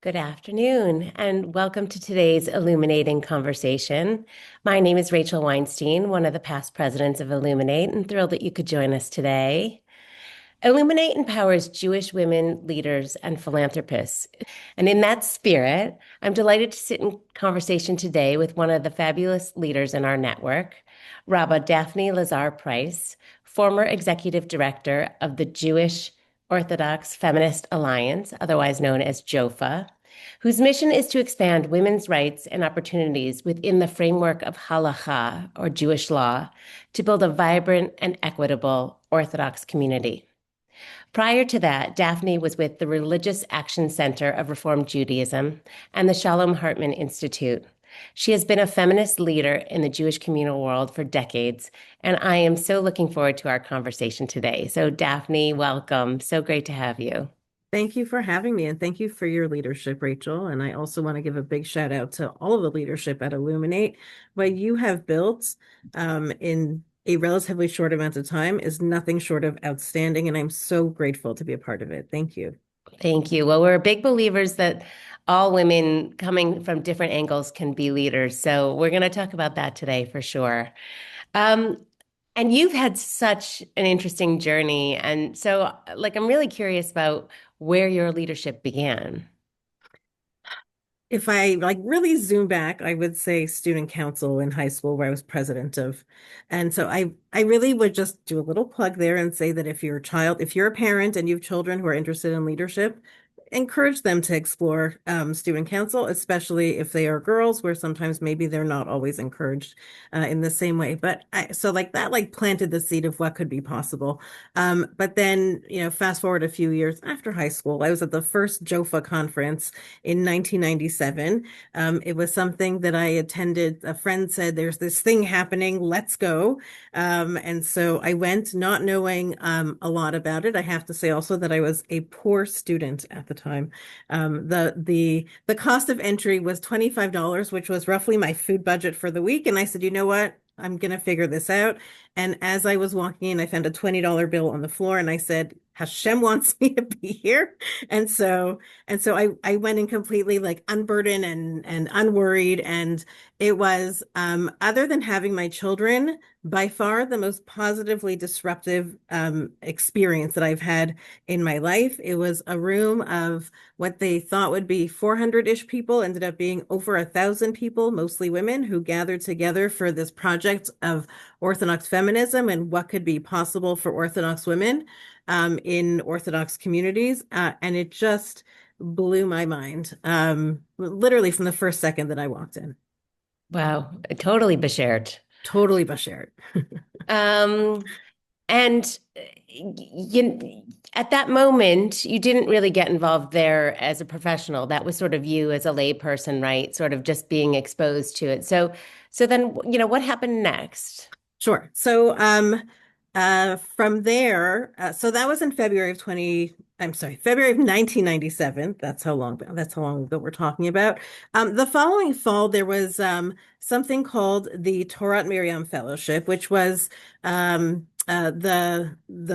Good afternoon, and welcome to today's Illuminating conversation. My name is Rachel Weinstein, one of the past presidents of Illuminate, and thrilled that you could join us today. Illuminate empowers Jewish women leaders and philanthropists. And in that spirit, I'm delighted to sit in conversation today with one of the fabulous leaders in our network, Rabba Daphne Lazar Price, former executive director of the Jewish Orthodox Feminist Alliance, otherwise known as JOFA, whose mission is to expand women's rights and opportunities within the framework of halacha, or Jewish law, to build a vibrant and equitable Orthodox community. Prior to that, Daphne was with the Religious Action Center of Reform Judaism and the Shalom Hartman Institute. She has been a feminist leader in the Jewish communal world for decades, and I am so looking forward to our conversation today. So, Daphne, welcome. So great to have you. Thank you for having me, and thank you for your leadership, Rachel. And I also want to give a big shout out to all of the leadership at Illuminate. What you have built in a relatively short amount of time is nothing short of outstanding, and I'm so grateful to be a part of it. Thank you. Thank you. Well, we're big believers that all women coming from different angles can be leaders. So we're going to talk about that today for sure. Um, and you've had such an interesting journey. And so, I'm really curious about where your leadership began. If I really zoom back, I would say student council in high school where I was president of. And so I really would just do a little plug there and say that if you're a parent and you have children who are interested in leadership, encourage them to explore student council, especially if they are girls, where sometimes maybe they're not always encouraged in the same way. But so that planted the seed of what could be possible. But then, fast forward a few years after high school, I was at the first JOFA conference in 1997. It was something that I attended. A friend said, "There's this thing happening, let's go." And so I went not knowing a lot about it. I have to say also that I was a poor student at the time. The cost of entry was $25, which was roughly my food budget for the week. And I said, you know what? I'm going to figure this out. And as I was walking in, I found a $20 bill on the floor and I said, Hashem wants me to be here. And so I went in completely unburdened and unworried. And it was, other than having my children, by far the most positively disruptive experience that I've had in my life. It was a room of what they thought would be 400-ish people, ended up being over 1,000 people, mostly women, who gathered together for this project of Orthodox feminism and what could be possible for Orthodox women in Orthodox communities. And it just blew my mind, literally from the first second that I walked in. Wow, totally Bashert. Totally Bashert. Um, and you, at that moment, you didn't really get involved there as a professional. That was sort of you as a layperson, right? Sort of just being exposed to it. So then, what happened next? Sure. So from there, so that was in February of 1997. That's how long ago we're talking about. The following fall, there was something called the Torah Miriam Fellowship, which was the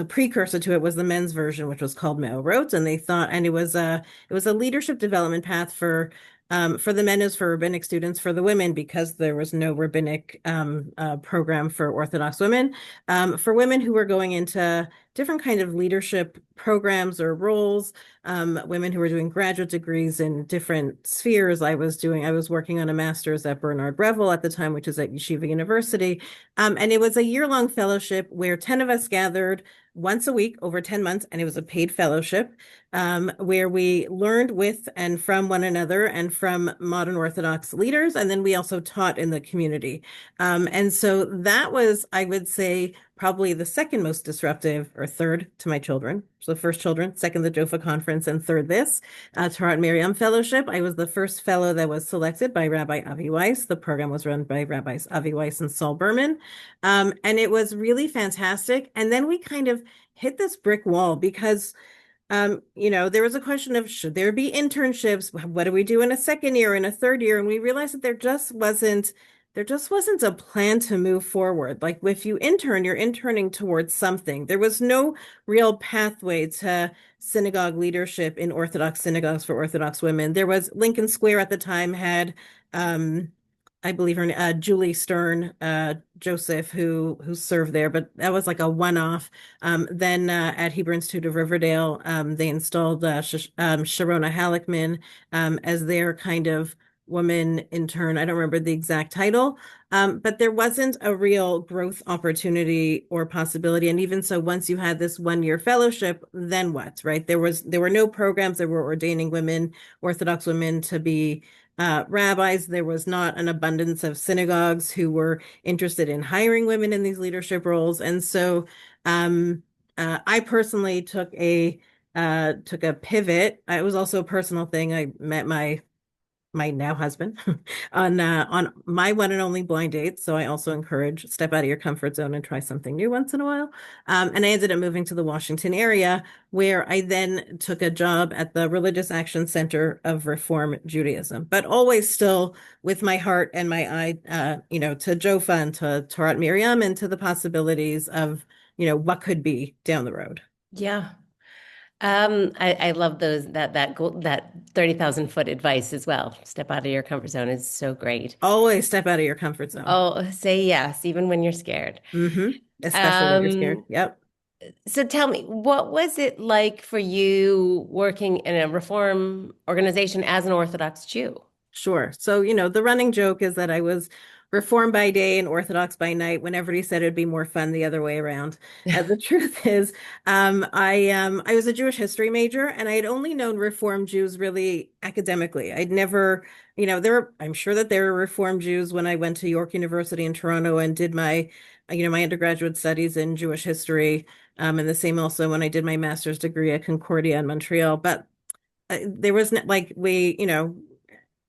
precursor to it was the men's version, which was called Me'orot, and it was a leadership development path for the men as for rabbinic students, for the women, because there was no rabbinic program for Orthodox women, for women who were going into different kind of leadership programs or roles, women who were doing graduate degrees in different spheres. I was working on a master's at Bernard Revel at the time, which is at Yeshiva University. And it was a year-long fellowship where 10 of us gathered once a week over 10 months, and it was a paid fellowship where we learned with and from one another and from modern Orthodox leaders. And then we also taught in the community. And so that was, I would say, probably the second most disruptive, or third to my children. So the first children, second the JOFA conference, and third this Torah Miriam Fellowship. I was the first fellow that was selected by Rabbi Avi Weiss. The program was run by Rabbis Avi Weiss and Saul Berman. And it was really fantastic. And then we kind of hit this brick wall because there was a question of, should there be internships? What do we do in a second year, in a third year? And we realized that there just wasn't there just wasn't a plan to move forward. Like if you intern, you're interning towards something. There was no real pathway to synagogue leadership in Orthodox synagogues for Orthodox women. There was Lincoln Square at the time had um I believe her Julie Stern, Joseph, who served there, but that was like a one-off. Then at Hebrew Institute of Riverdale, they installed Sharona Halleckman as their kind of woman intern. I don't remember the exact title, but there wasn't a real growth opportunity or possibility. And even so, once you had this 1 year fellowship, then what, right? There were no programs that were ordaining women, Orthodox women, to be rabbis. There was not an abundance of synagogues who were interested in hiring women in these leadership roles. And so I personally took a pivot. It was also a personal thing. I met my now husband on my one and only blind date. So I also encourage step out of your comfort zone and try something new once in a while. And I ended up moving to the Washington area, where I then took a job at the Religious Action Center of Reform Judaism, but always still with my heart and my eye, to Jofa and to Torah Miriam and to the possibilities of, what could be down the road. Yeah. I love that 30,000 foot advice as well. Step out of your comfort zone is so great. Always step out of your comfort zone. Oh, say yes, even when you're scared. Especially when you're scared. Um, Yep. so tell me, what was it like for you working in a reform organization as an Orthodox Jew? Sure. So, the running joke is that I was Reformed by day and Orthodox by night when everybody said it'd be more fun the other way around. The truth is, I was a Jewish history major, and I had only known Reformed Jews really academically. I'd never, I'm sure that there were Reformed Jews when I went to York University in Toronto and did my undergraduate studies in Jewish history, and the same also when I did my master's degree at Concordia in Montreal. But there was like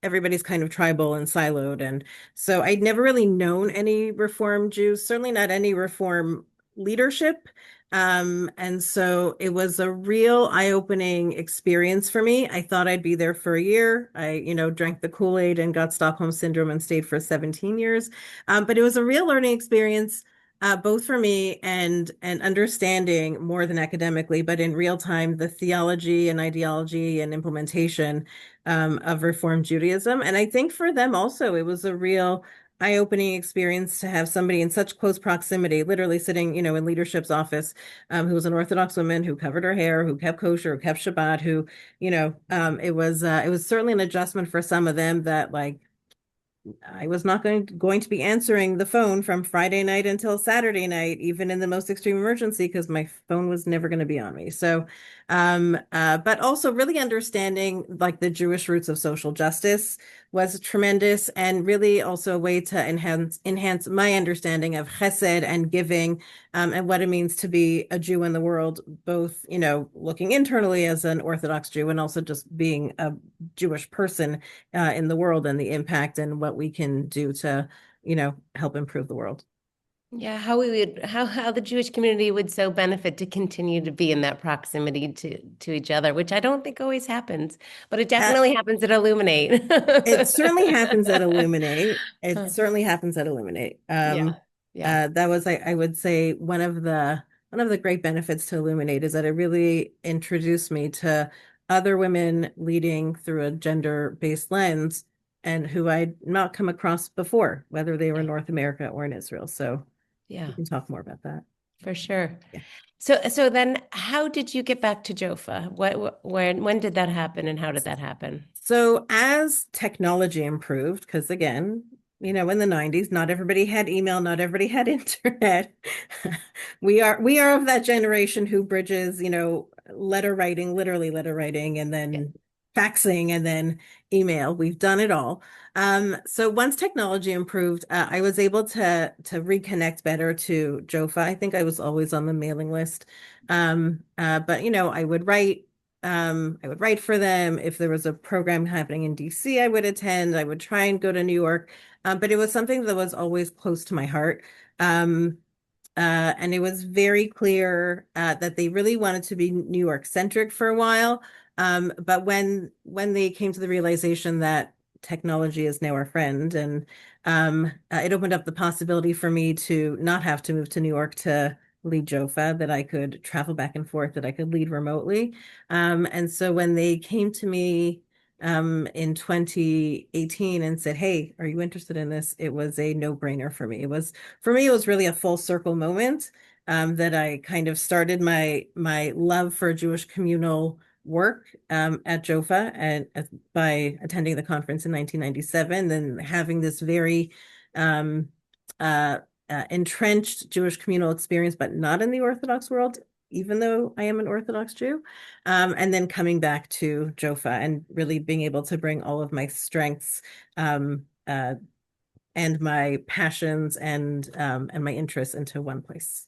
everybody's kind of tribal and siloed. And so I'd never really known any Reform Jews, certainly not any Reform leadership. And so it was a real eye-opening experience for me. I thought I'd be there for a year. I, drank the Kool-Aid and got Stockholm Syndrome and stayed for 17 years. But it was a real learning experience. Both for me and understanding more than academically, but in real time, the theology and ideology and implementation of Reform Judaism. And I think for them also, it was a real eye-opening experience to have somebody in such close proximity, literally sitting, in leadership's office, who was an Orthodox woman who covered her hair, who kept kosher, who kept Shabbat, who, it was certainly an adjustment for some of them that like I was not going to be answering the phone from Friday night until Saturday night, even in the most extreme emergency, because my phone was never going to be on me. So, but also really understanding like the Jewish roots of social justice was tremendous, and really also a way to enhance my understanding of chesed and giving, and what it means to be a Jew in the world, both, looking internally as an Orthodox Jew and also just being a Jewish person in the world, and the impact and what we can do to, help improve the world. Yeah, how the Jewish community would so benefit to continue to be in that proximity to each other, which I don't think always happens, but it Uh, definitely happens at Illuminate. it certainly happens at Elluminate. It certainly happens at Elluminate. Yeah, yeah, That was, I would say, one of the great benefits to Elluminate is that it really introduced me to other women leading through a gender-based lens, and who I'd not come across before, whether they were in North America or in Israel. So we yeah, can talk more about that. for sure. Yeah. So then how did you get back to Jofa? When did that happen and how did that happen? So as technology improved, because again, in the 90s, not everybody had email, not everybody had internet. We are of that generation who bridges, letter writing, literally letter writing, and Yeah, then faxing, and then email. We've done it all. So once technology improved, I was able to reconnect better to Jofa. I think I was always on the mailing list. But I would write for them. If there was a program happening in DC, I would attend. I would try and go to New York. But it was something that was always close to my heart. And it was very clear that they really wanted to be New York centric for a while. But when they came to the realization that technology is now our friend. And it opened up the possibility for me to not have to move to New York to lead JOFA, that I could travel back and forth, that I could lead remotely. And so when they came to me in 2018 and said, "Hey, are you interested in this?" It was a no-brainer for me. It was really a full circle moment, that I kind of started my love for Jewish communal work at JOFA, and by attending the conference in 1997, then having this very um, uh, entrenched Jewish communal experience, but not in the Orthodox world, even though I am an Orthodox Jew, and then coming back to JOFA and really being able to bring all of my strengths, um, uh, and my passions and my interests into one place.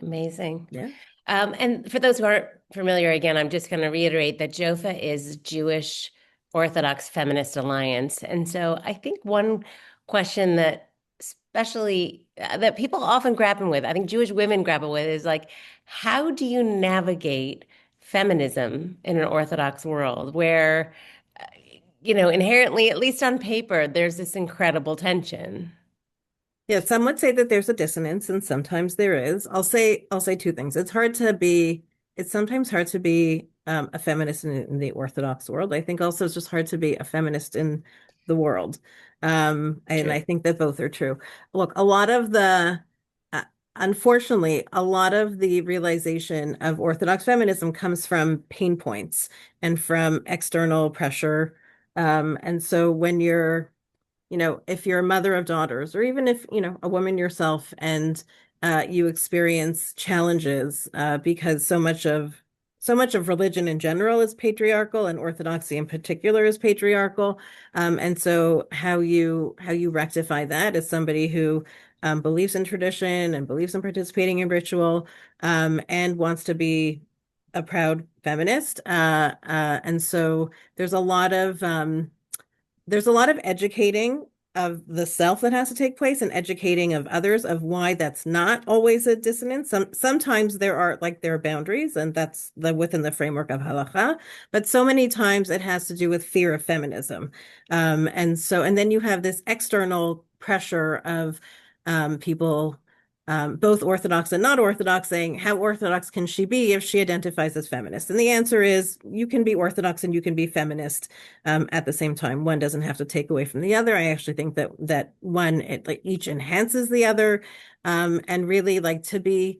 Amazing. Yeah. And for those who aren't familiar, again, I'm just going to reiterate that JOFA is Jewish Orthodox Feminist Alliance. And so I think one question that especially that people often grapple with, I think Jewish women grapple with, is like, how do you navigate feminism in an Orthodox world where, uh, inherently, at least on paper, there's this incredible tension? Yeah, some would say that there's a dissonance, and sometimes there is. I'll say two things. It's sometimes hard to be a feminist in the Orthodox world. I think also it's just hard to be a feminist in the world. And True. I think that both are true. Look, uh, unfortunately, a lot of the realization of Orthodox feminism comes from pain points and from external pressure. And so when you're if you're a mother of daughters, or even if, a woman yourself, and you experience challenges because so much of religion in general is patriarchal, and Orthodoxy in particular is patriarchal. And so how you rectify that as somebody who believes in tradition and believes in participating in ritual, and wants to be a proud feminist. And so there's a lot of educating of the self that has to take place, and educating of others of why that's not always a dissonance. Sometimes there are boundaries, and that's within the framework of halacha, but so many times it has to do with fear of feminism. And then you have this external pressure of people, both Orthodox and not Orthodox, saying, how Orthodox can she be if she identifies as feminist? And the answer is, you can be Orthodox and you can be feminist at the same time. One doesn't have to take away from the other. I actually think that like each enhances the other, and really, like, to be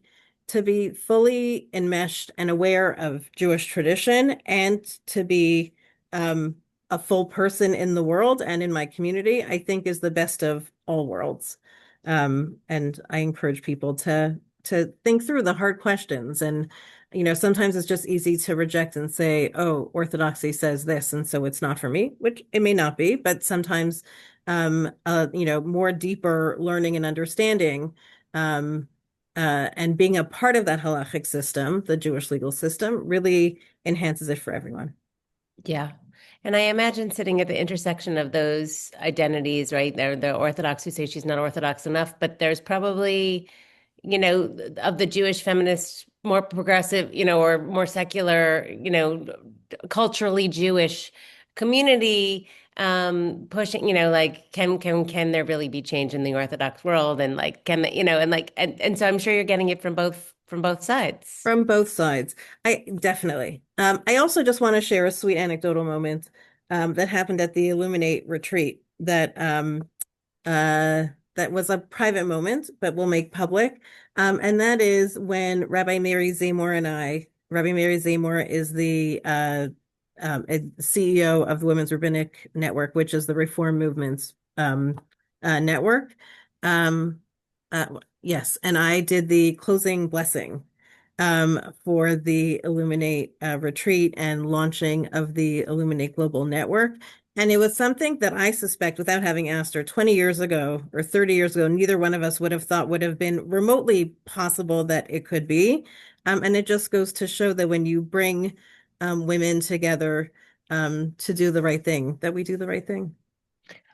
fully enmeshed and aware of Jewish tradition, and to be um, a full person in the world and in my community, I think is the best of all worlds. And I encourage people to think through the hard questions. And sometimes it's just easy to reject and say, "Oh, Orthodoxy says this, and so it's not for me," which it may not be, but sometimes more deeper learning and understanding, um and being a part of that halachic system, the Jewish legal system, really enhances it for everyone. Yeah. And I imagine sitting at the intersection of those identities, right? There, the Orthodox who say she's not Orthodox enough, but there's probably, of the Jewish feminists, more progressive, or more secular, culturally Jewish community, pushing, like, can there really be change in the Orthodox world? And like, and so I'm sure you're getting it from both sides. From both sides. I definitely. I also just want to share a sweet anecdotal moment that happened at the Illuminate retreat, that was a private moment, but we'll make public. And that is when Rabbi Mary Zamor is the CEO of the Women's Rabbinic Network, which is the Reform Movement's network. Um, uh, yes, and I did the closing blessing for the Illuminate retreat and launching of the Illuminate Global Network. And it was something that I suspect, without having asked her 20 years ago or 30 years ago, neither one of us would have thought would have been remotely possible that it could be. And it just goes to show that when you bring women together to do the right thing, that we do the right thing.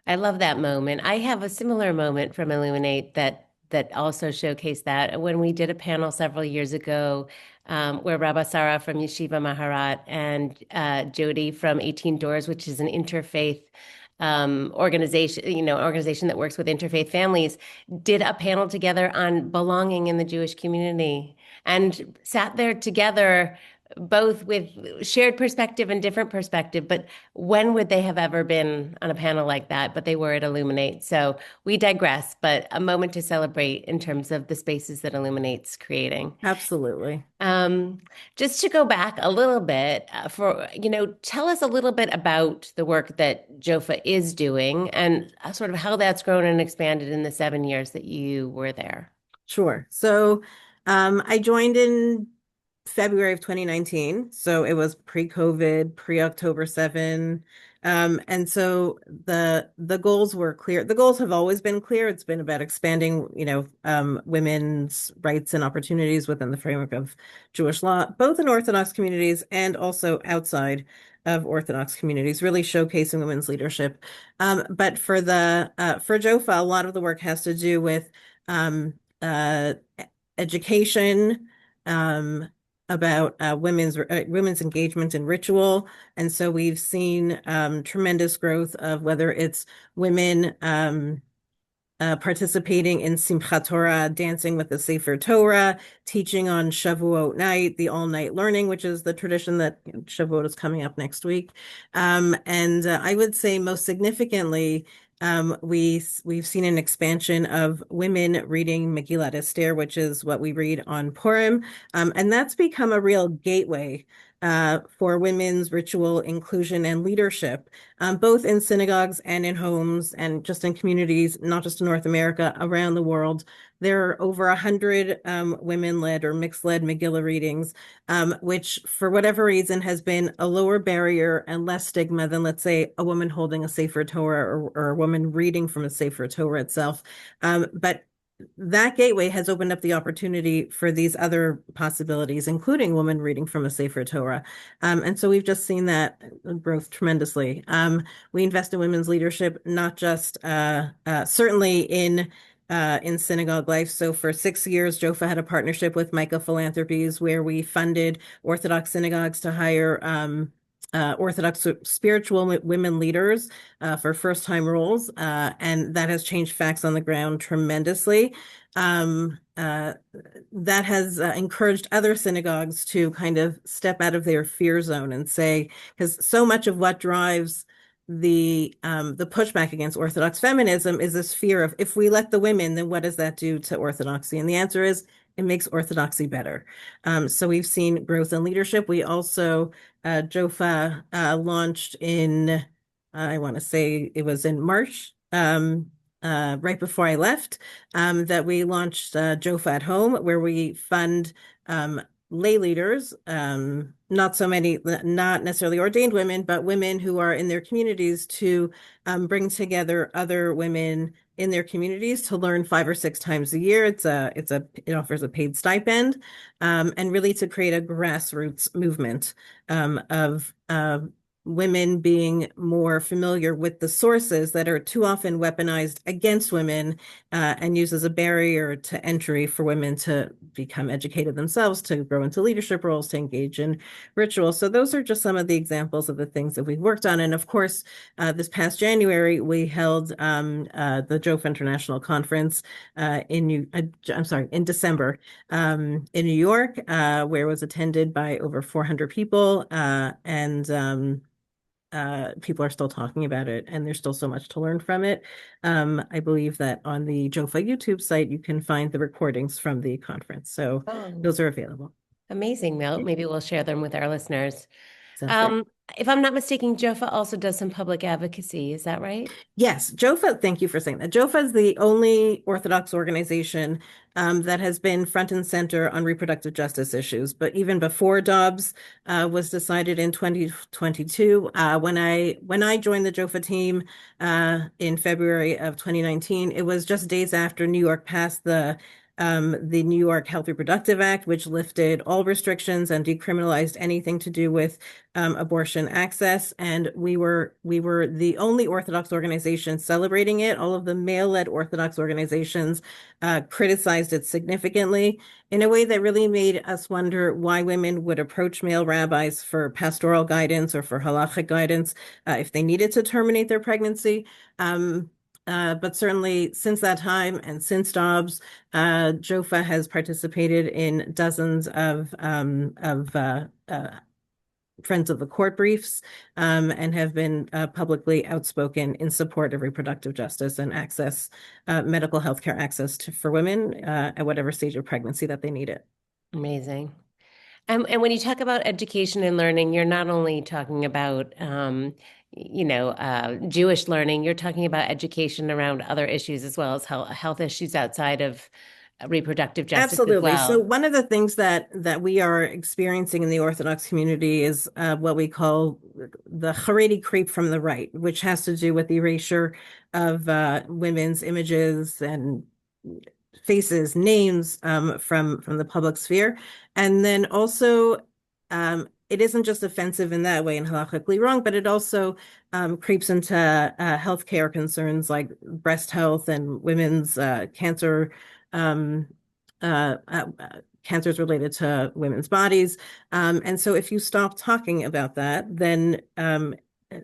I love that moment. I have a similar moment from Illuminate that also showcased that when we did a panel several years ago, where Rabba Sarah from Yeshiva Maharat and Jody from 18 Doors, which is an interfaith organization, organization that works with interfaith families, did a panel together on belonging in the Jewish community and sat there together, both with shared perspective and different perspective. But when would they have ever been on a panel like that? But they were at Illuminate. So we digress, but a moment to celebrate in terms of the spaces that Illuminate's creating. Absolutely. Um, just to go back a little bit, tell us a little bit about the work that JOFA is doing and sort of how that's grown and expanded in the 7 years that you were there. Sure. So I joined in February of 2019. So it was pre-COVID, pre-October 7. And so the goals were clear. The goals have always been clear. It's been about expanding, women's rights and opportunities within the framework of Jewish law, both in Orthodox communities and also outside of Orthodox communities, really showcasing women's leadership. But for JOFA, a lot of the work has to do with uh, education, about women's engagement in ritual. And so we've seen tremendous growth of whether it's women participating in Simchat Torah, dancing with the Sefer Torah, teaching on Shavuot night, the all-night learning, which is the tradition that Shavuot is coming up next week. And I would say most significantly, we've seen an expansion of women reading Megillat Esther, which is what we read on Purim, and that's become a real gateway for women's ritual inclusion and leadership, both in synagogues and in homes and just in communities, not just in North America, around the world. There are over 100 women-led or mixed-led Megillah readings, which for whatever reason has been a lower barrier and less stigma than, let's say, a woman holding a Sefer Torah or a woman reading from a Sefer Torah itself. But that gateway has opened up the opportunity for these other possibilities, including women reading from a Sefer Torah. And so we've just seen that growth tremendously. We invest in women's leadership, not just certainly in synagogue life. So for 6 years, JOFA had a partnership with Micah Philanthropies where we funded Orthodox synagogues to hire Orthodox spiritual women leaders for first-time roles, and that has changed facts on the ground tremendously. That has encouraged other synagogues to kind of step out of their fear zone and say, because so much of what drives the pushback against Orthodox feminism is this fear of if we let the women, then what does that do to Orthodoxy? And the answer is it makes Orthodoxy better. So we've seen growth in leadership. We also JOFA launched in I want to say it was in March. Right before I left, that we launched JOFA at Home, where we fund lay leaders, not so many, not necessarily ordained women, but women who are in their communities to bring together other women in their communities to learn 5 or 6 times a year. It offers a paid stipend, and really to create a grassroots movement of women being more familiar with the sources that are too often weaponized against women, and used as a barrier to entry for women to become educated themselves, to grow into leadership roles, to engage in rituals. So those are just some of the examples of the things that we've worked on. And of course, this past January, we held the JOFA International Conference in December, in New York, where it was attended by over 400 people, and people are still talking about it, and there's still so much to learn from it. I believe that on the JOFA YouTube site, you can find the recordings from the conference. So Oh, those are available. amazing, Mel. Maybe we'll share them with our listeners. Sounds great. Um, if I'm not mistaken, JOFA also does some public advocacy. Is that right? Yes, JOFA, thank you for saying that. JOFA is the only Orthodox organization that has been front and center on reproductive justice issues. But even before Dobbs was decided in 2022, when I joined the JOFA team in February of 2019, it was just days after New York passed the the New York Health Reproductive Act, which lifted all restrictions and decriminalized anything to do with abortion access. And we were the only Orthodox organization celebrating it. All of the male-led Orthodox organizations criticized it significantly in a way that really made us wonder why women would approach male rabbis for pastoral guidance or for halachic guidance if they needed to terminate their pregnancy. But certainly since that time and since Dobbs, Jofa has participated in dozens of Friends of the Court briefs and have been publicly outspoken in support of reproductive justice and access, medical health care access for women at whatever stage of pregnancy that they need it. Amazing. And when you talk about education and learning, you're not only talking about, Jewish learning, you're talking about education around other issues as well as health issues outside of reproductive justice as Absolutely. So well. one of the things that we are experiencing in the Orthodox community is what we call the Haredi creep from the right, which has to do with the erasure of women's images and faces, names from the public sphere. And then also, it isn't just offensive in that way and halachically wrong, but it also creeps into healthcare concerns like breast health and women's cancer, um, cancers related to women's bodies. And so if you stop talking about that, then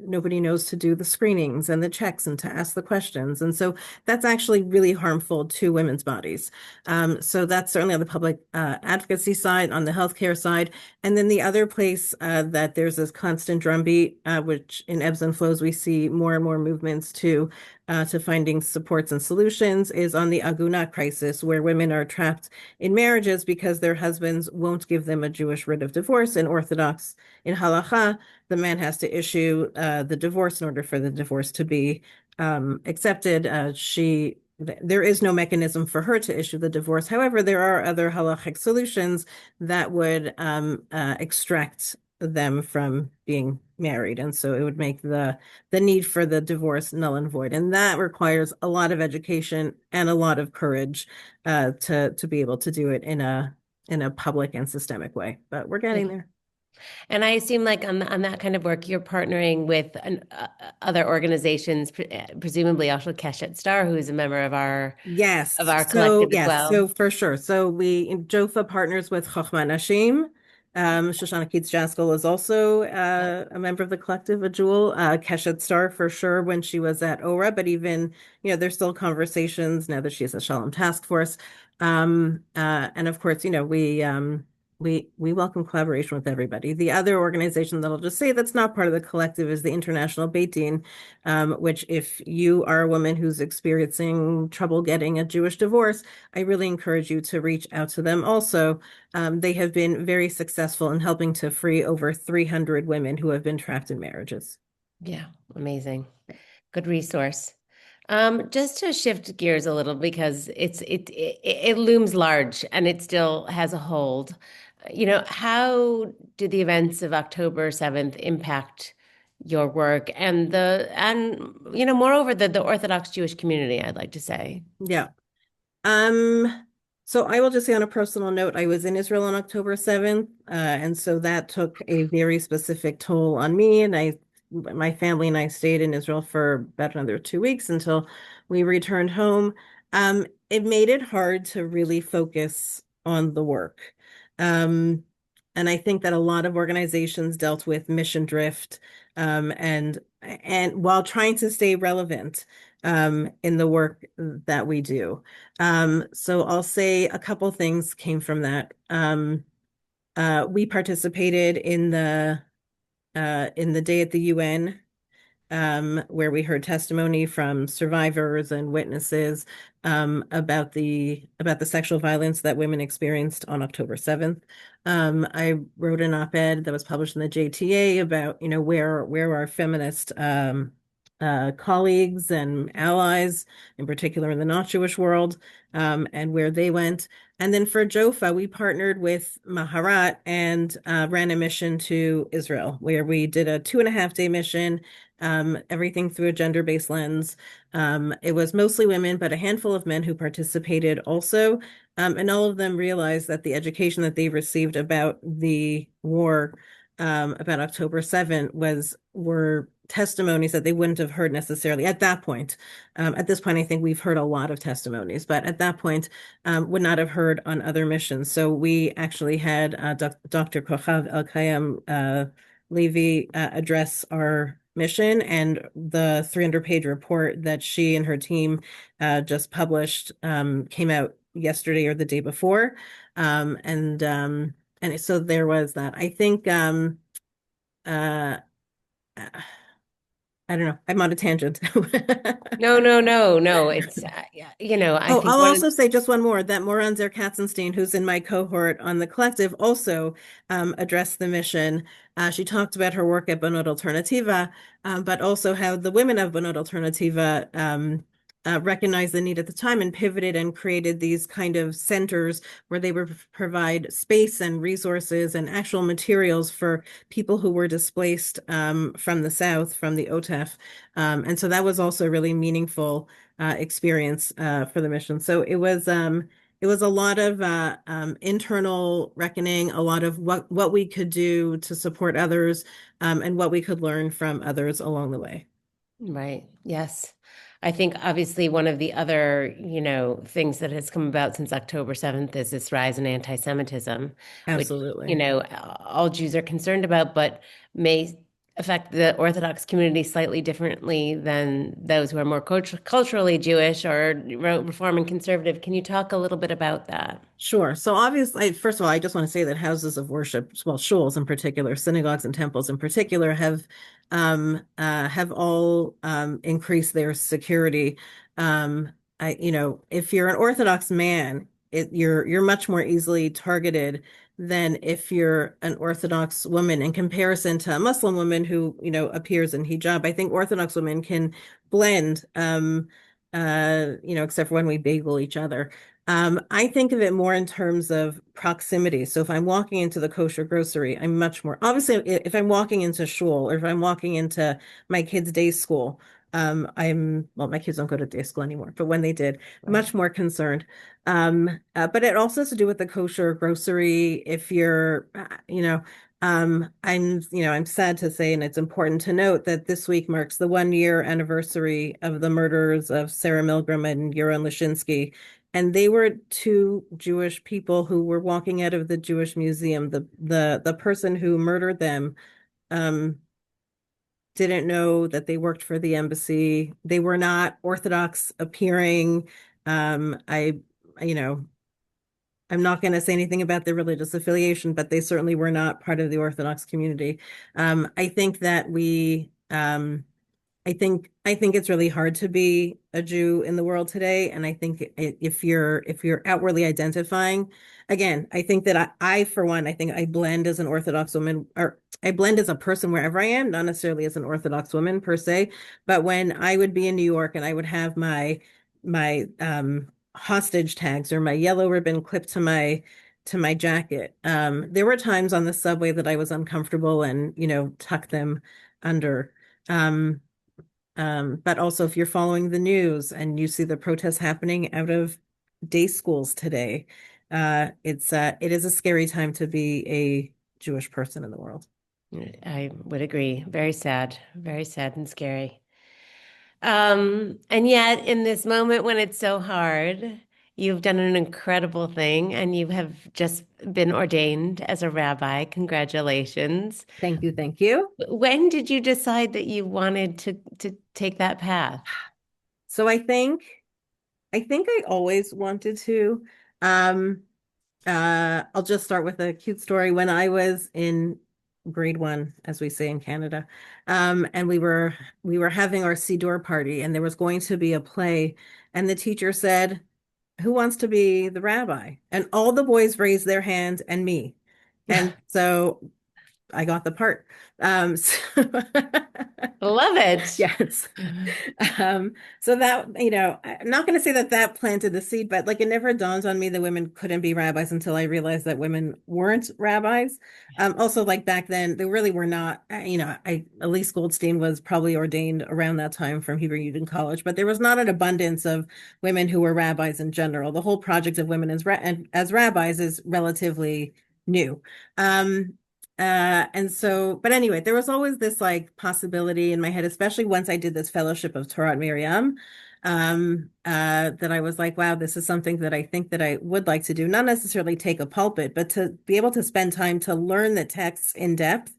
nobody knows to do the screenings and the checks and to ask the questions. And so that's actually really harmful to women's bodies. So that's certainly on the public advocacy side, on the healthcare side. And then the other place that there's this constant drumbeat, which in ebbs and flows, we see more and more movements to finding supports and solutions, is on the Aguna crisis, where women are trapped in marriages because their husbands won't give them a Jewish writ of divorce. In Orthodox, in halacha, the man has to issue the divorce in order for the divorce to be accepted. There is no mechanism for her to issue the divorce. However, there are other halachic solutions that would extract them from being married. And so it would make the need for the divorce null and void. And that requires a lot of education and a lot of courage to be able to do it in a public and systemic way. But we're getting Yeah. there. And I assume like on that kind of work, you're partnering with other organizations, presumably also Keshet Star, who is a member of Yes. our So collective as yes. well. So for sure. So Jofa partners with Chochma Nashim. Shoshana Keats Jaskol is also Yeah. a member of the collective, a jewel. Keshet Star for sure when she was at ORA, but even, there's still conversations now that she's a Shalom Task Force. And of course, we welcome collaboration with everybody. The other organization that I'll just say that's not part of the collective is the International Beit Din, which if you are a woman who's experiencing trouble getting a Jewish divorce, I really encourage you to reach out to them also. They have been very successful in helping to free over 300 women who have been trapped in marriages. Yeah, amazing. Good resource. Just to shift gears a little because it looms large and it still has a hold. How did the events of October 7th impact your work and moreover the Orthodox Jewish community, I'd like to say. Yeah. Um, so I will just say on a personal note, I was in Israel on October 7th, and so that took a very specific toll on me. And my family and I stayed in Israel for about another 2 weeks until we returned home. It made it hard to really focus on the work. Um, and I think that a lot of organizations dealt with mission drift, and while trying to stay relevant in the work that we do. So I'll say a couple things came from that. We participated in the day at the UN, where we heard testimony from survivors and witnesses about the sexual violence that women experienced on October 7th. I wrote an op-ed that was published in the JTA about, where our feminist colleagues and allies, in particular in the not Jewish world, and where they went. And then for Jofa, we partnered with Maharat and ran a mission to Israel, where we did a 2.5 day mission, everything through a gender-based lens. It was mostly women, but a handful of men who participated also. And all of them realized that the education that they received about the war, about October 7th, were testimonies that they wouldn't have heard necessarily at that point. At this point, I think we've heard a lot of testimonies, but at that point, would not have heard on other missions. So we actually had Dr. Kochav El-Kayem Levy address our mission, and the 300-page report that she and her team just published came out yesterday or the day before. And so there was that. I think uh I don't know. I'm on a tangent. No, no, no, no. It's, yeah, I Oh, think I'll one of, also say just one more, that Moran Katzenstein, who's in my cohort on the collective, also addressed the mission. She talked about her work at Bonot Alternativa, but also how the women of Bonot Alternativa recognized the need at the time and pivoted and created these kind of centers where they would provide space and resources and actual materials for people who were displaced from the South, from the OTEF. And so that was also really meaningful experience for the mission. So it was a lot of internal reckoning, a lot of what we could do to support others, and what we could learn from others along the way. right. Yes. I think obviously one of the other, things that has come about since October 7th is this rise in anti-Semitism, which, Absolutely. all Jews are concerned about, but may affect the Orthodox community slightly differently than those who are more culturally Jewish or Reform and conservative. Can you talk a little bit about that? Sure. So obviously, first of all, I just want to say that houses of worship, well, shuls in particular, synagogues and temples in particular, have all increased their security. If you're an Orthodox man, you're much more easily targeted than if you're an Orthodox woman in comparison to a Muslim woman who, appears in hijab. I think Orthodox women can blend, except for when we bagel each other. I think of it more in terms of proximity. So if I'm walking into the kosher grocery, I'm much more, obviously, if I'm walking into shul or if I'm walking into my kids' day school, well, my kids don't go to day school anymore, but when they did, Right. much more concerned. But it also has to do with the kosher grocery. If you're, I'm sad to say, and it's important to note that this week marks the 1 year anniversary of the murders of Sarah Milgram and Yoram Lashinsky. And they were two Jewish people who were walking out of the Jewish museum. The person who murdered them um, didn't know that they worked for the embassy. They were not Orthodox appearing. I, you know, I'm not going to say anything about their religious affiliation, but they certainly were not part of the Orthodox community. I think that I think it's really hard to be a Jew in the world today, and I think if you're outwardly identifying, again, I think that I for one, I think I blend as an Orthodox woman, or I blend as a person wherever I am, not necessarily as an Orthodox woman per se, but when I would be in New York and I would have my hostage tags or my yellow ribbon clipped to my jacket, there were times on the subway that I was uncomfortable and tuck them under. Um, but also, if you're following the news and you see the protests happening out of day schools today, it is a scary time to be a Jewish person in the world. I would agree. Very sad and scary. And yet, in this moment when it's so hard, you've done an incredible thing and you have just been ordained as a rabbi. Congratulations. Thank you, thank you. When did you decide that you wanted to take that path? So I think I always wanted to. Um, I'll just start with a cute story. When I was in grade one, as we say in Canada, and we were having our Siddur party, and there was going to be a play, and the teacher said, "Who wants to be the rabbi?" And all the boys raised their hand, and me. And so I got the part. So Love it. yes. Um, so that, I'm not going to say that that planted the seed, but like it never dawned on me that women couldn't be rabbis until I realized that women weren't rabbis. Also, like back then, they really were not, Elise Goldstein was probably ordained around that time from Hebrew Union College, but there was not an abundance of women who were rabbis in general. The whole project of women as rabbis is relatively new. Um, and so, but anyway, there was always this like possibility in my head, especially once I did this fellowship of Torah Miriam, that I was like, wow, this is something that I think that I would like to do, not necessarily take a pulpit, but to be able to spend time to learn the texts in depth,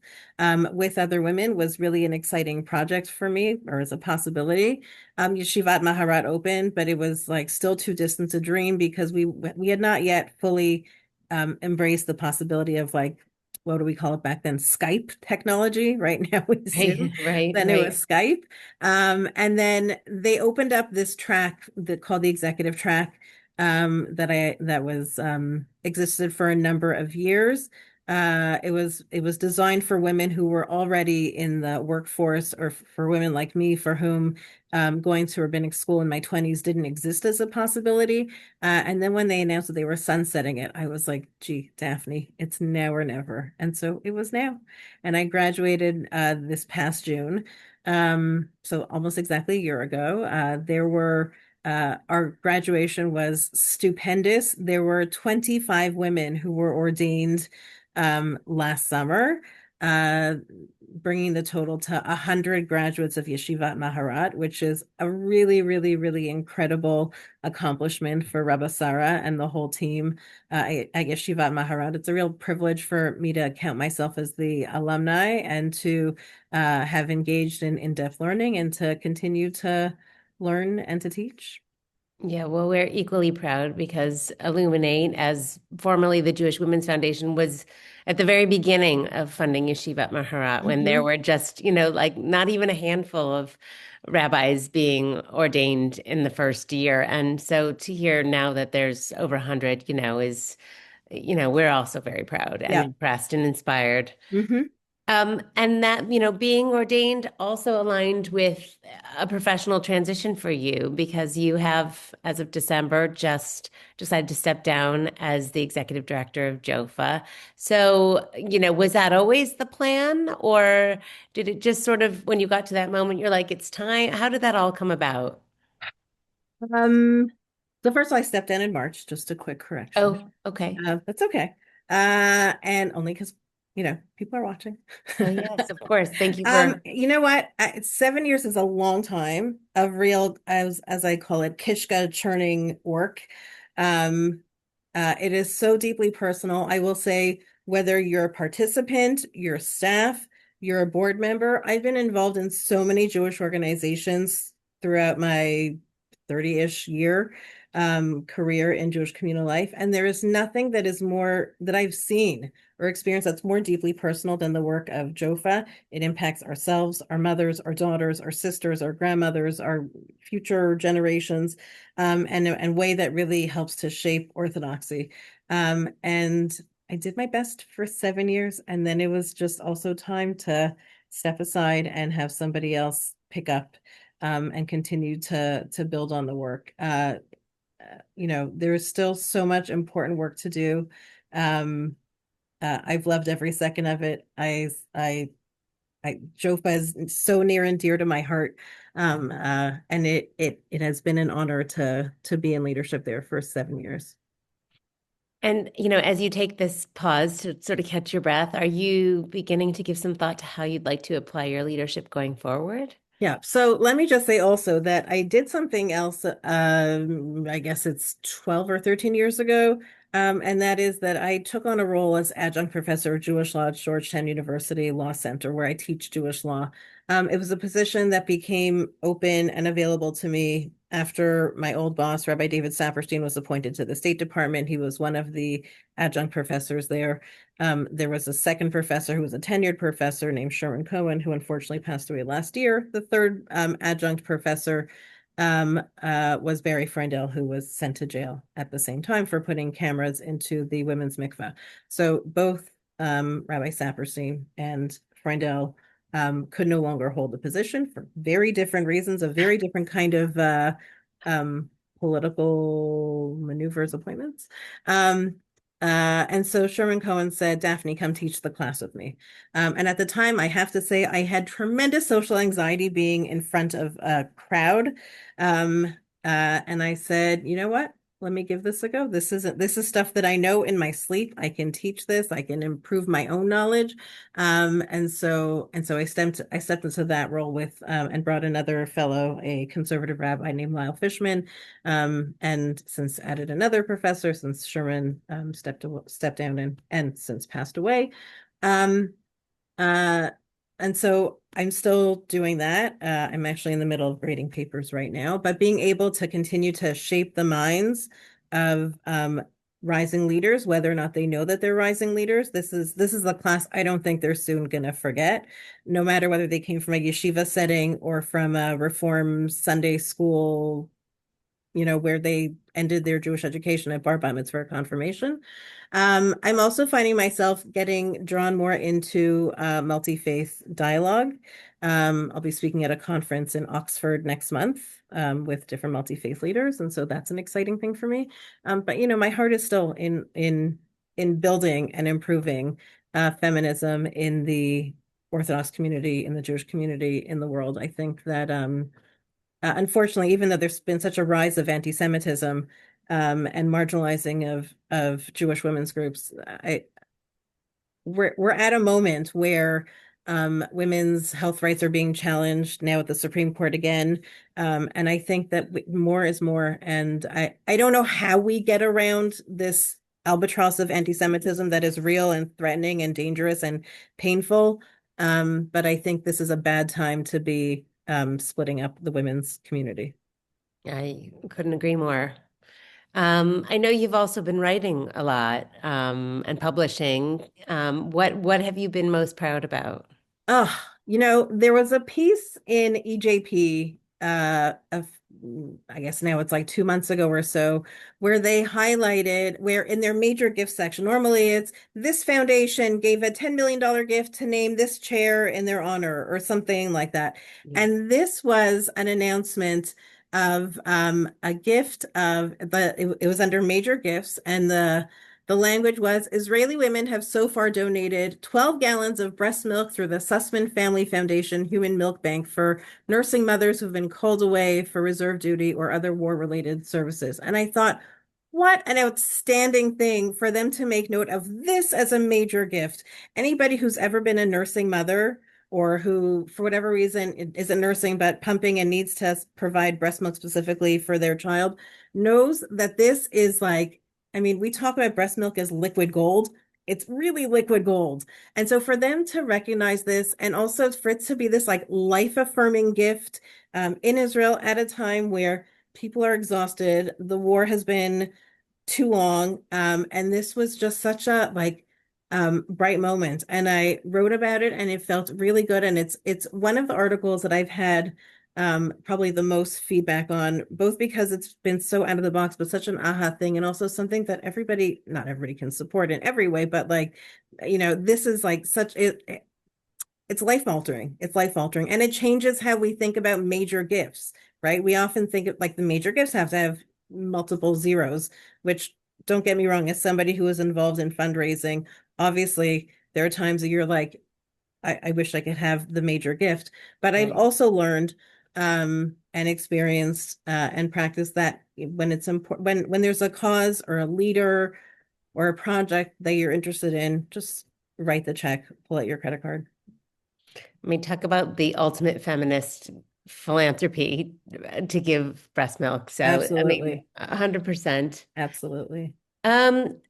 with other women was really an exciting project for me, or as a possibility. Yeshivat Maharat opened, but it was like still too distant to dream because we had not yet fully embraced the possibility of like what do we call it back then? Skype technology. Right now we Zoom. Right, right, Then it was right. Skype. And then they opened up this track that called the executive track, that was existed for a number of years. It was designed for women who were already in the workforce, or for women like me for whom going to rabbinic school in my 20s didn't exist as a possibility. And then when they announced that they were sunsetting it, I was like, gee, Daphne, it's now or never. And so it was now. And I graduated this past June. So almost exactly a year ago. Our graduation was stupendous. There were 25 women who were ordained last summer, uh, bringing the total to 100 graduates of Yeshivat Maharat, which is a really, really, really incredible accomplishment for Rabba Sarah and the whole team at Yeshivat Maharat. It's a real privilege for me to count myself as the alumni and to have engaged in in-depth learning and to continue to learn and to teach. Yeah, well, we're equally proud because Illuminate, as formerly the Jewish Women's Foundation, was at the very beginning of funding Yeshivat Maharat when there Mhm. were just, like not even a handful of rabbis being ordained in the first year. And so to hear now that there's over 100, we're also very proud and Yeah. impressed and inspired. Hmm. And that, being ordained also aligned with a professional transition for you because you have, as of December, just decided to step down as the executive director of JOFA. So, was that always the plan, or did it just sort of, when you got to that moment, you're like, it's time? How did that all come about? Um, so first I stepped in March, just a quick correction. Oh, okay. That's okay. And only because, people are watching. Oh, yes, of course. Thank you for. You know what? 7 years is a long time of real, as I call it, kishka churning work. Um, it is so deeply personal. I will say, whether you're a participant, you're staff, you're a board member, I've been involved in so many Jewish organizations throughout my 30-ish year career in Jewish communal life. And there is nothing that is more that I've seen or experienced that's more deeply personal than the work of JOFA. It impacts ourselves, our mothers, our daughters, our sisters, our grandmothers, our future generations, and a way that really helps to shape orthodoxy. And I did my best for 7 years, and then it was just also time to step aside and have somebody else pick up and continue to build on the work. There's still so much important work to do. Um, I've loved every second of it. Jofa is so near and dear to my heart, and it has been an honor to be in leadership there for 7 years. And, as you take this pause to sort of catch your breath, are you beginning to give some thought to how you'd like to apply your leadership going forward? Yeah. So let me just say also that I did something else, I guess it's 12 or 13 years ago. And that is that I took on a role as adjunct professor of Jewish law at Georgetown University Law Center, where I teach Jewish law. It was a position that became open and available to me after my old boss, Rabbi David Saperstein, was appointed to the State Department. He was one of the adjunct professors there. There was a second professor who was a tenured professor named Sherman Cohen, who unfortunately passed away last year. The third adjunct professor was Barry Freundel, who was sent to jail at the same time for putting cameras into the women's mikveh. So both Rabbi Saperstein and Freundel could no longer hold the position for very different reasons, a very different kind of um, political maneuvers, appointments. Um, and so Sherman Cohen said, Daphne, come teach the class with me. And at the time, I have to say, I had tremendous social anxiety being in front of a crowd. Um, and I said, you know what? Let me give this a go. This is stuff that I know in my sleep. I can teach this. I can improve my own knowledge. And so I stepped into that role with and brought another fellow, a conservative rabbi named Lyle Fishman, and since added another professor since Sherman stepped down and since passed away. Um, uh, and so I'm still doing that. I'm actually in the middle of grading papers right now, but being able to continue to shape the minds of rising leaders, whether or not they know that they're rising leaders, this is the class I don't think they're soon gonna forget, no matter whether they came from a yeshiva setting or from a reform Sunday school, where they ended their Jewish education at bar mitzvah confirmation. I'm also finding myself getting drawn more into multi-faith dialogue. I'll be speaking at a conference in Oxford next month with different multi-faith leaders, and so that's an exciting thing for me. But my heart is still in building and improving feminism in the Orthodox community, in the Jewish community, in the world. I think that unfortunately, even though there's been such a rise of anti-Semitism and marginalizing of Jewish women's groups, we're at a moment where women's health rights are being challenged now at the Supreme Court again, and I think that more is more. And I don't know how we get around this albatross of anti-Semitism that is real and threatening and dangerous and painful. But I think this is a bad time to be splitting up the women's community. I couldn't agree more. I know you've also been writing a lot and publishing. What have you been most proud about? Oh, there was a piece in EJP I guess now it's like 2 months ago or so, where they highlighted where in their major gift section, normally it's this foundation gave a $10 million gift to name this chair in their honor or something like that. Yeah. And this was an announcement of a gift it was under major gifts, and the language was Israeli women have so far donated 12 gallons of breast milk through the Sussman Family Foundation Human Milk Bank for nursing mothers who've been called away for reserve duty or other war-related services. And I thought, what an outstanding thing for them to make note of this as a major gift. Anybody who's ever been a nursing mother or who, for whatever reason, isn't nursing but pumping and needs to provide breast milk specifically for their child knows that this is like, I mean, we talk about breast milk as liquid gold. It's really liquid gold. And so for them to recognize this and also for it to be this like life-affirming gift in Israel at a time where people are exhausted, the war has been too long. And this was just such a like bright moment. And I wrote about it and it felt really good. And it's one of the articles that I've had probably the most feedback on, both because it's been so out of the box, but such an aha thing, and also something that not everybody can support in every way, but like, this is like it's life altering. It's life altering. And it changes how we think about major gifts, right? We often think of like the major gifts have to have multiple zeros, which don't get me wrong, as somebody who is involved in fundraising, obviously there are times that you're like, I wish I could have the major gift. But I've Right. also learned and experienced and practiced that when it's important, when there's a cause or a leader or a project that you're interested in, just write the check, pull out your credit card. I mean, talk about the ultimate feminist philanthropy to give breast milk. So, I mean, Absolutely. 100%. Absolutely.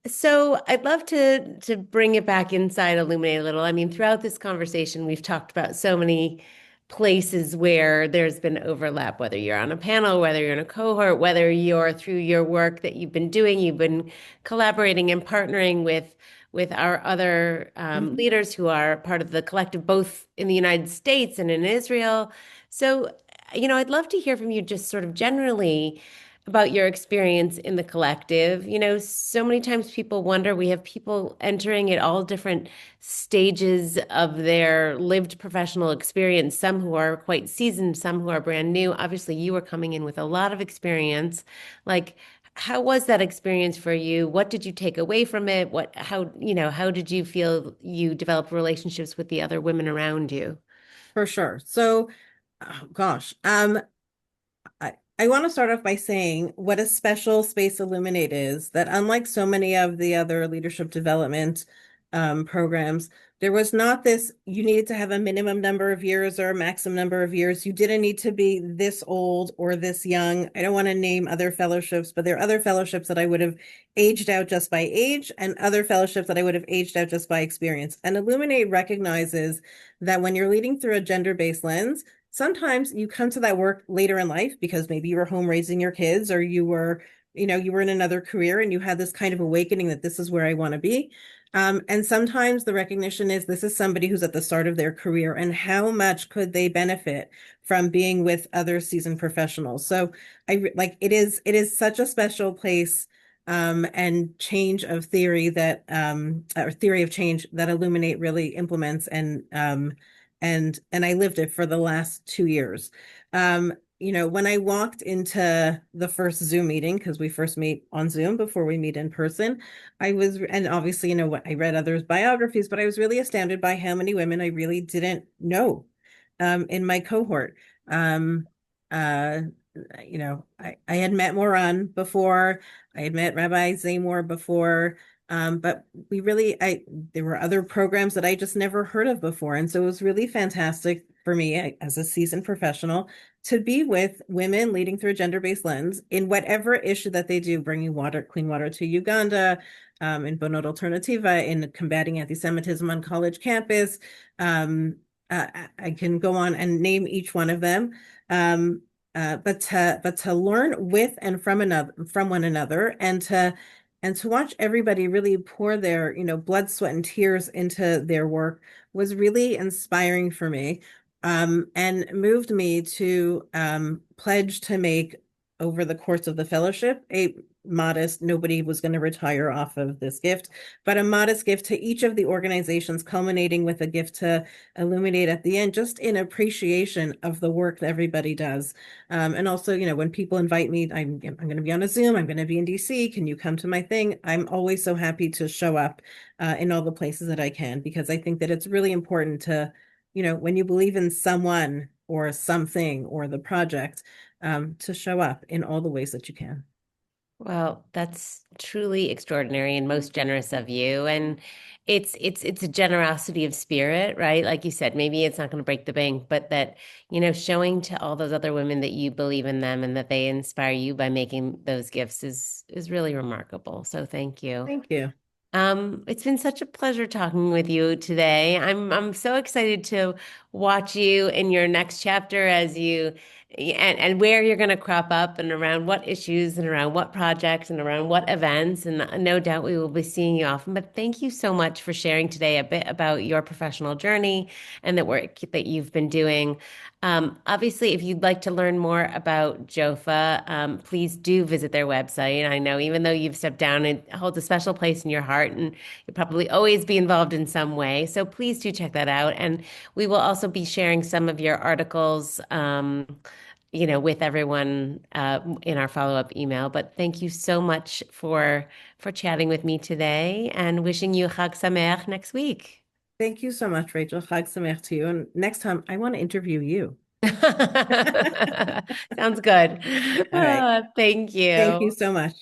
So I'd love to bring it back inside Illuminate a little. I mean, throughout this conversation, we've talked about so many places where there's been overlap, whether you're on a panel, whether you're in a cohort, whether you're through your work that you've been doing, you've been collaborating and partnering with our other Mhm. leaders who are part of the collective, both in the United States and in Israel. So, I'd love to hear from you just sort of generally. about your experience in the collective. So many times people wonder, we have people entering at all different stages of their lived professional experience, some who are quite seasoned, some who are brand new. Obviously, you were coming in with a lot of experience. Like, how was that experience for you? What did you take away from it? How did you feel you developed relationships with the other women around you? For sure. So, oh, gosh, I want to start off by saying what a special space Illuminate is, that unlike so many of the other leadership development programs, there was not this, you needed to have a minimum number of years or a maximum number of years. You didn't need to be this old or this young. I don't want to name other fellowships, but there are other fellowships that I would have aged out just by age and other fellowships that I would have aged out just by experience. And Illuminate recognizes that when you're leading through a gender-based lens, sometimes you come to that work later in life because maybe you were home raising your kids, or you were in another career and you had this kind of awakening that this is where I want to be. And sometimes the recognition is this is somebody who's at the start of their career, and how much could they benefit from being with other seasoned professionals. So it is such a special place, and change of theory that or theory of change that Illuminate really implements, and I lived it for the last 2 years. When I walked into the first Zoom meeting, because we first meet on Zoom before we meet in person, and obviously, what I read others' biographies, but I was really astounded by how many women I really didn't know in my cohort. Um, uh, I had met Moran before, I had met Rabbi Zamor before, but there were other programs that I just never heard of before. And so it was really fantastic for me as a seasoned professional to be with women leading through a gender-based lens in whatever issue that they do, bringing clean water to Uganda, in Bonot Alternativa, in combating anti-Semitism on college campus. I can go on and name each one of them. But to learn with and from one another, and to watch everybody really pour their, blood, sweat, and tears into their work was really inspiring for me, and moved me to pledge to make, over the course of the fellowship, a modest, nobody was going to retire off of this gift, but a modest gift to each of the organizations, culminating with a gift to Illuminate at the end, just in appreciation of the work that everybody does. And also, when people invite me, I'm going to be on a Zoom, I'm going to be in DC, can you come to my thing? I'm always so happy to show up in all the places that I can, because I think that it's really important to, when you believe in someone or something or the project, to show up in all the ways that you can. Well, that's truly extraordinary and most generous of you. And it's a generosity of spirit, right? Like you said, maybe it's not going to break the bank, but that, showing to all those other women that you believe in them and that they inspire you by making those gifts is really remarkable. So thank you. Thank you. It's been such a pleasure talking with you today. I'm so excited to watch you in your next chapter as you and where you're going to crop up and around what issues and around what projects and around what events. And no doubt we will be seeing you often. But thank you so much for sharing today a bit about your professional journey and the work that you've been doing. Obviously, if you'd like to learn more about JOFA, please do visit their website. I know even though you've stepped down, it holds a special place in your heart and you'll probably always be involved in some way. So please do check that out. And we will also be sharing some of your articles, with everyone in our follow-up email. But thank you so much for chatting with me today and wishing you Chag Sameach next week. Thank you so much, Rachel. Chag Sameach to you. And next time, I want to interview you. Sounds good. All right. Thank Thank you you. so much.